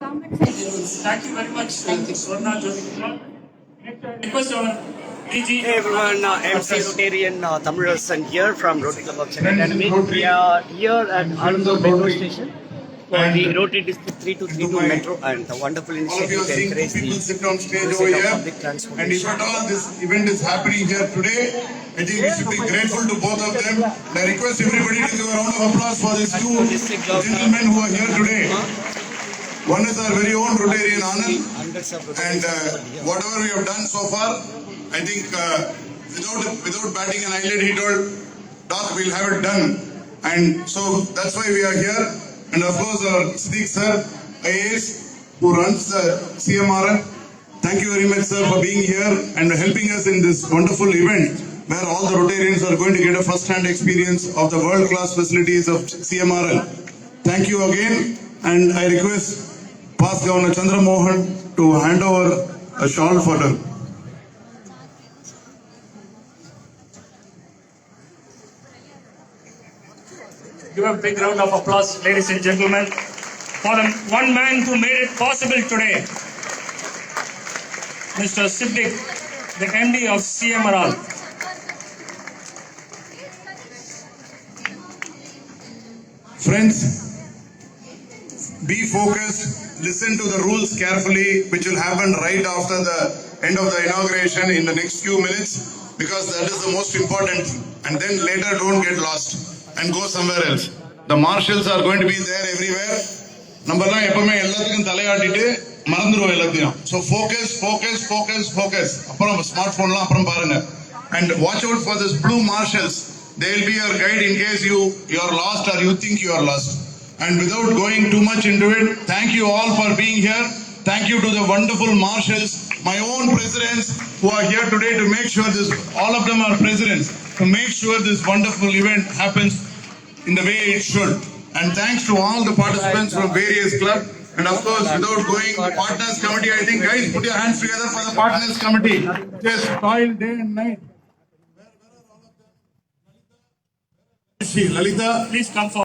Thank you very much, Swarna Jyotika. Request our DG. Hey everyone, MC Rotarian Thamizharasan here from Rotary Club of Chennai. We are here at Alundar Metro Station for the Rotary District 3232 Metro and the wonderful initiative to encourage the people sit on stage usage over of here. public And if transportation. at all this event is happening here today, I think we should be grateful to both of them. I request everybody to give a round of applause for these two gentlemen who are here today. One is our very own Rotarian Anand, and whatever we have done so far, I think without batting an eyelid, he told, Doc, we'll have it done. And so that's why we are here. And of course, our Siddiq sir, IAS, who runs the CMRL. Thank you very much, sir, for being here and helping us in this wonderful event where all the Rotarians are going to get a first-hand experience of the world-class facilities of CMRL. Thank you again, and I request Past Governor Chandra Mohan to hand over a shawl for them. Give a big round of applause, ladies and gentlemen, for the one man who made it possible today, Mr. Siddiq, the MD of CMRL. Friends, be focused, listen to the rules carefully, which will happen right after the end of the inauguration in the next few minutes, because that is the most important thing. And then later don't get lost and go somewhere else. The marshals are going to be there everywhere. நம்மலாம் எப்பவுமே எல்லாத்துக்கும் தலையாட்டிட்டு மறந்துடுவோம் எல்லாத்தையும். So focus. அப்புறம் smart போன்லாம் அப்புறம் பாருங்க. And watch out for this blue marshals. They will be your guide in case you are lost or you think you are lost. And without going too much into it, thank you all for being here. Thank you to the wonderful marshals, my own presidents who are here today to make sure this, all of them are presidents, to make sure this wonderful event happens in the way it should. And thanks to all the participants from various clubs. And of course, without going, partners committee, I think guys, put your hands together for the partners committee. Just toil day and night. Lalita, Please come forward.